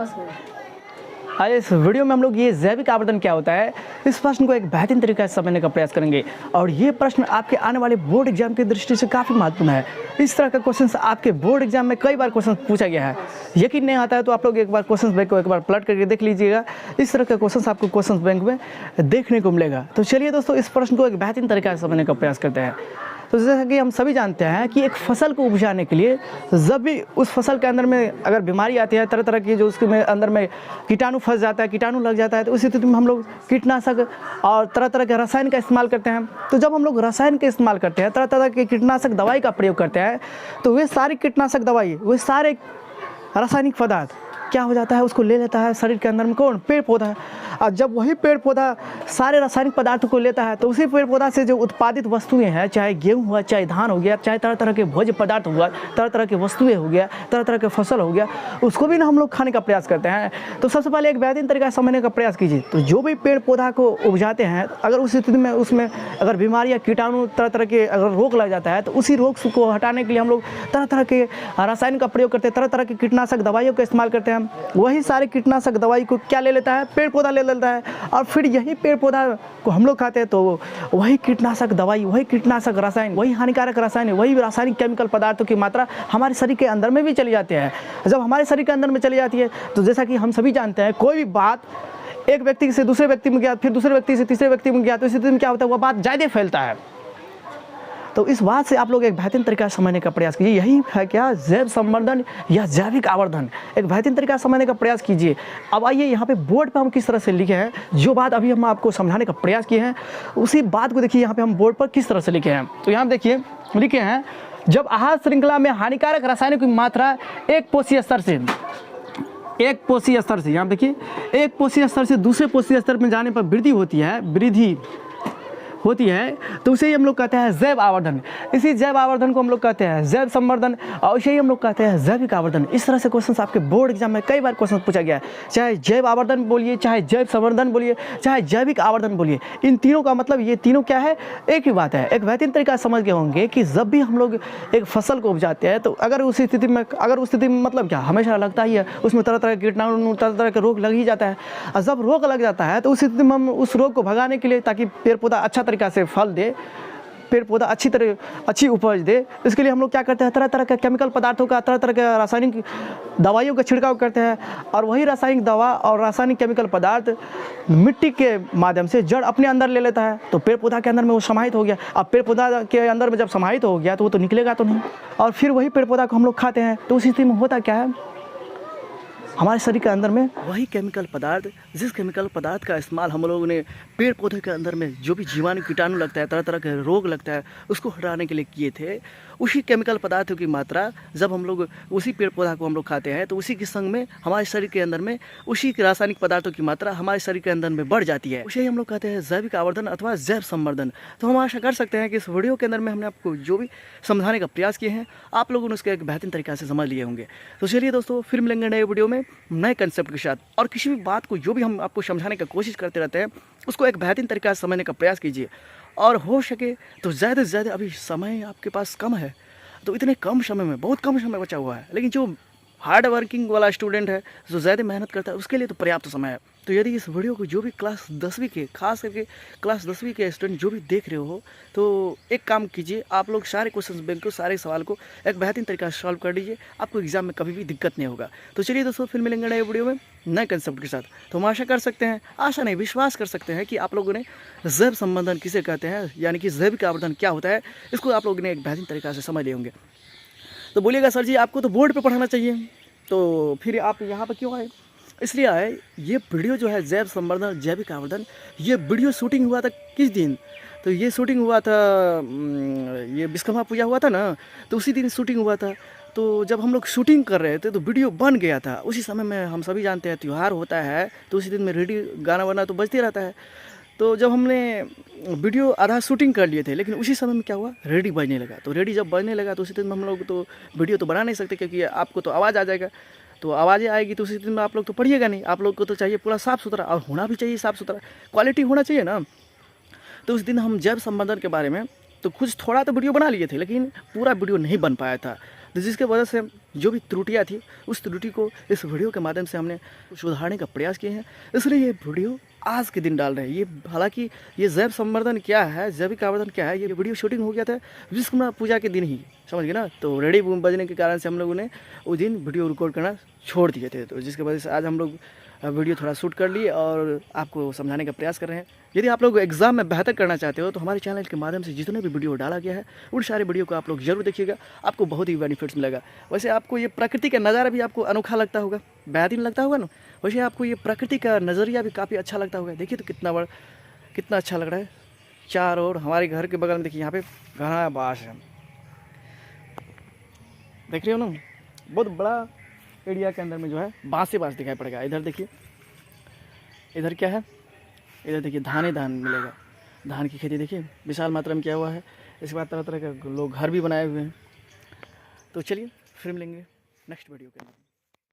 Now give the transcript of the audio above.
आज इस वीडियो में हम लोग ये जैविक आवर्धन क्या होता है इस प्रश्न को एक बेहतरीन तरीके से समझने का प्रयास करेंगे। और ये प्रश्न आपके आने वाले बोर्ड एग्जाम की दृष्टि से काफ़ी महत्वपूर्ण है। इस तरह का क्वेश्चन आपके बोर्ड एग्जाम में कई बार क्वेश्चन पूछा गया है। यकीन नहीं आता है तो आप लोग एक बार क्वेश्चन बैंक को एक बार पलट करके देख लीजिएगा। इस तरह का क्वेश्चन आपको क्वेश्चन बैंक में देखने को मिलेगा। तो चलिए दोस्तों, इस प्रश्न को एक बेहतरीन तरीके से समझने का प्रयास करते हैं। तो जैसा कि हम सभी जानते हैं कि एक फसल को उपजाने के लिए जब भी उस फसल के अंदर में अगर बीमारी आती है, तरह तरह की जो उसके में अंदर में कीटाणु फंस जाता है, कीटाणु लग जाता है, तो उस स्थिति में हम लोग कीटनाशक और तरह तरह के रसायन का इस्तेमाल करते हैं। तो जब हम लोग रसायन का इस्तेमाल करते हैं, तरह तरह के कीटनाशक दवाई का प्रयोग करते हैं, तो वे सारी कीटनाशक दवाई, वे सारे रासायनिक पदार्थ क्या हो जाता है, उसको ले लेता है शरीर के अंदर में कौन, पेड़ पौधा। और जब वही पेड़ पौधा सारे रासायनिक पदार्थों को लेता है तो उसी पेड़ पौधा से जो उत्पादित वस्तुएं हैं, चाहे गेहूं हुआ, चाहे धान हो गया, चाहे तरह तरह के भोज्य पदार्थ हुआ, तरह तरह के वस्तुएं हो गया, तरह तरह के फसल हो गया, उसको भी ना हम लोग खाने का प्रयास करते हैं। तो सबसे पहले एक बेहतरीन तरीका समझने का प्रयास कीजिए। तो जो भी पेड़ पौधा को उपजाते हैं, अगर उस स्थिति में उसमें अगर बीमारी या कीटाणु तरह तरह के अगर रोग लग जाता है, तो उसी रोग को हटाने के लिए हम लोग तरह तरह के रासायन का प्रयोग करते हैं, तरह तरह के कीटनाशक दवाइयों का इस्तेमाल करते हैं। वही सारे कीटनाशक दवाई को क्या ले लेता है, पेड़ पौधा ले लेता है, और फिर यही पेड़ पौधा को हम लोग खाते हैं। तो वही कीटनाशक दवाई, वही कीटनाशक रसायन, वही हानिकारक रसायन, वही रासायनिक केमिकल पदार्थों की मात्रा हमारे शरीर के अंदर में भी चली जाती है। जब हमारे शरीर के अंदर में चली जाती है तो जैसा कि हम सभी जानते हैं, कोई भी बात एक व्यक्ति से दूसरे व्यक्ति में गया, फिर दूसरे व्यक्ति से तीसरे व्यक्ति में गया, तो इस स्थिति में क्या होता है, वह बात ज़्यादा फैलता है। तो इस बात से आप लोग एक बेहतरीन तरीका से समझने का प्रयास कीजिए। यही है क्या, जैव संवर्धन या जैविक आवर्धन। एक बेहतरीन तरीका से समझने का प्रयास कीजिए। अब आइए यहाँ पे बोर्ड पे हम किस तरह से लिखे हैं, जो बात अभी हम आपको समझाने का प्रयास किए हैं उसी बात को देखिए यहाँ पे हम बोर्ड पर किस तरह से लिखे हैं। तो यहाँ देखिए लिखे हैं, जब आहार श्रृंखला में हानिकारक रासायनिक की मात्रा एक पोषी स्तर से यहाँ देखिए एक पोषी स्तर से दूसरे पोषी स्तर में जाने पर वृद्धि होती है, तो उसे ही हम लोग कहते हैं जैव आवर्धन। इसी जैव आवर्धन को हम लोग कहते हैं जैव संवर्धन, और इसे ही हम लोग कहते हैं जैविक आवर्धन। इस तरह से क्वेश्चन आपके बोर्ड एग्जाम में कई बार क्वेश्चन पूछा गया है। चाहे जैव आवर्धन बोलिए, चाहे जैव संवर्धन बोलिए, चाहे जैविक आवर्धन बोलिए, इन तीनों का मतलब ये तीनों क्या है, एक ही बात है। एक बेहतरीन तरीका से समझ गए होंगे कि जब भी हम लोग एक फसल को उपजाते हैं, तो अगर उस स्थिति में मतलब क्या, हमेशा लगता ही है उसमें तरह तरह के कीटाणु, तरह तरह के रोग लग ही जाता है। और जब रोग लग जाता है तो उस स्थिति में हम उस रोग को भगाने के लिए, ताकि पेड़ पौधा अच्छा तरीका से फल दे, पेड़ पौधा अच्छी उपज दे, इसके लिए हम लोग क्या करते हैं, तरह तरह के केमिकल पदार्थों का, तरह तरह के रासायनिक दवाइयों का छिड़काव करते हैं। और वही रासायनिक दवा और रासायनिक केमिकल पदार्थ मिट्टी के माध्यम से जड़ अपने अंदर ले लेता है, तो पेड़ पौधा के अंदर में वो समाहित हो गया। अब पेड़ पौधा के अंदर में जब समाहित हो गया तो वो तो निकलेगा तो नहीं, और फिर वही पेड़ पौधा को हम लोग खाते हैं। तो उस स्थिति में होता क्या है, हमारे शरीर के अंदर में वही केमिकल पदार्थ, जिस केमिकल पदार्थ का इस्तेमाल हम लोगों ने पेड़ पौधे के अंदर में जो भी जीवाणु कीटाणु लगता है, तरह तरह के रोग लगता है, उसको हटाने के लिए किए थे, उसी केमिकल पदार्थों की मात्रा जब हम लोग उसी पेड़ पौधा को हम लोग खाते हैं, तो उसी के संग में हमारे शरीर के अंदर में उसी के रासायनिक पदार्थों की मात्रा हमारे शरीर के अंदर में बढ़ जाती है। उसे ही हम लोग कहते हैं जैविक आवर्धन अथवा जैव संवर्धन। तो हम आशा कर सकते हैं कि इस वीडियो के अंदर में हमने आपको जो भी समझाने का प्रयास किए हैं, आप लोगों ने उसके एक बेहतरीन तरीके से समझ लिए होंगे। तो चलिए दोस्तों, फिर मिलेंगे नए वीडियो में नए कंसेप्ट के साथ। और किसी भी बात को जो भी हम आपको समझाने की कोशिश करते रहते हैं, उसको एक बेहतरीन तरीका से समझने का प्रयास कीजिए। और हो सके तो ज़्यादा से ज़्यादा, अभी समय आपके पास कम है, तो इतने कम समय में, बहुत कम समय बचा हुआ है, लेकिन जो हार्ड वर्किंग वाला स्टूडेंट है, जो ज़्यादा मेहनत करता है, उसके लिए तो पर्याप्त समय है। तो यदि इस वीडियो को जो भी क्लास 10वीं के, खास करके क्लास 10वीं के स्टूडेंट जो भी देख रहे हो, तो एक काम कीजिए, आप लोग सारे क्वेश्चन बैंक को, सारे सवाल को एक बेहतरीन तरीका से सॉल्व कर लीजिए। आपको एग्जाम में कभी भी दिक्कत नहीं होगा। तो चलिए दोस्तों, फिर मिलेंगे नए वीडियो में नए कंसेप्ट के साथ। तो हम आशा कर सकते हैं, आशा नहीं विश्वास कर सकते हैं कि आप लोगों ने जैव संवर्धन किसे कहते हैं, यानी कि जैविक आवर्धन क्या होता है, इसको आप लोगों ने एक बेहतरीन तरीका से समझ लिए होंगे। तो बोलिएगा सर जी, आपको तो बोर्ड पे पढ़ाना चाहिए, तो फिर आप यहाँ पर क्यों आए? इसलिए आए, ये वीडियो जो है जैव संवर्धन जैविक आवर्धन, ये वीडियो शूटिंग हुआ था किस दिन? तो ये शूटिंग हुआ था, ये विश्वकर्मा पूजा हुआ था ना, तो उसी दिन शूटिंग हुआ था। तो जब हम लोग शूटिंग कर रहे थे तो वीडियो बन गया था। उसी समय में हम सभी जानते हैं त्यौहार होता है, तो उसी दिन में रेडियो गाना वाना तो बजते रहता है। तो जब हमने वीडियो आधा शूटिंग कर लिए थे, लेकिन उसी समय में क्या हुआ, रेडी बजने लगा। तो रेडी जब बजने लगा तो उसी दिन में हम लोग तो वीडियो तो बना नहीं सकते, क्योंकि आपको तो आवाज़ आ जाएगा। तो आवाज़ें आएगी तो उसी दिन में आप लोग तो पढ़िएगा नहीं। आप लोग को तो चाहिए पूरा साफ़ सुथरा, और होना भी चाहिए साफ़ सुथरा, क्वालिटी होना चाहिए ना। तो उस दिन हम जैव संवर्धन के बारे में तो कुछ थोड़ा तो वीडियो बना लिए थे, लेकिन पूरा वीडियो नहीं बन पाया था। तो जिसके वजह से जो भी त्रुटियाँ थी उस त्रुटि को इस वीडियो के माध्यम से हमने सुधारने का प्रयास किए हैं, इसलिए ये वीडियो आज के दिन डाल रहे हैं। ये हालांकि ये जैव संवर्धन क्या है, जैविक आवर्धन क्या है, ये वीडियो शूटिंग हो गया था विश्वकर्मा पूजा के दिन ही, समझ गए ना। तो रेडी बजने के कारण से हम लोगों ने उस दिन वीडियो रिकॉर्ड करना छोड़ दिए थे, तो जिसके वजह से आज हम लोग वीडियो थोड़ा शूट कर लिए और आपको समझाने का प्रयास कर रहे हैं। यदि आप लोग एग्जाम में बेहतर करना चाहते हो तो हमारे चैनल के माध्यम से जितने भी वीडियो डाला गया है उन सारे वीडियो को आप लोग जरूर देखिएगा, आपको बहुत ही बेनिफिट्स मिलेगा। वैसे आपको ये प्रकृति का नज़ारा भी आपको अनोखा लगता होगा, बेहतरीन लगता होगा ना, वैसे आपको ये प्रकृति का नज़रिया भी काफ़ी अच्छा लगता होगा। देखिए तो कितना अच्छा लग रहा है चारों ओर। हमारे घर के बगल में देखिए यहाँ पे घना बाँस है, देख रहे हो ना, बहुत बड़ा एरिया के अंदर में जो है बाँस ही बाँस दिखाई पड़ेगा। इधर देखिए, इधर क्या है, इधर देखिए धान मिलेगा, धान की खेती देखिए विशाल मात्रा में किया हुआ है। इसके बाद तरह तरह के लोग घर भी बनाए हुए हैं। तो चलिए फिर मिलेंगे नेक्स्ट वीडियो के अंदर।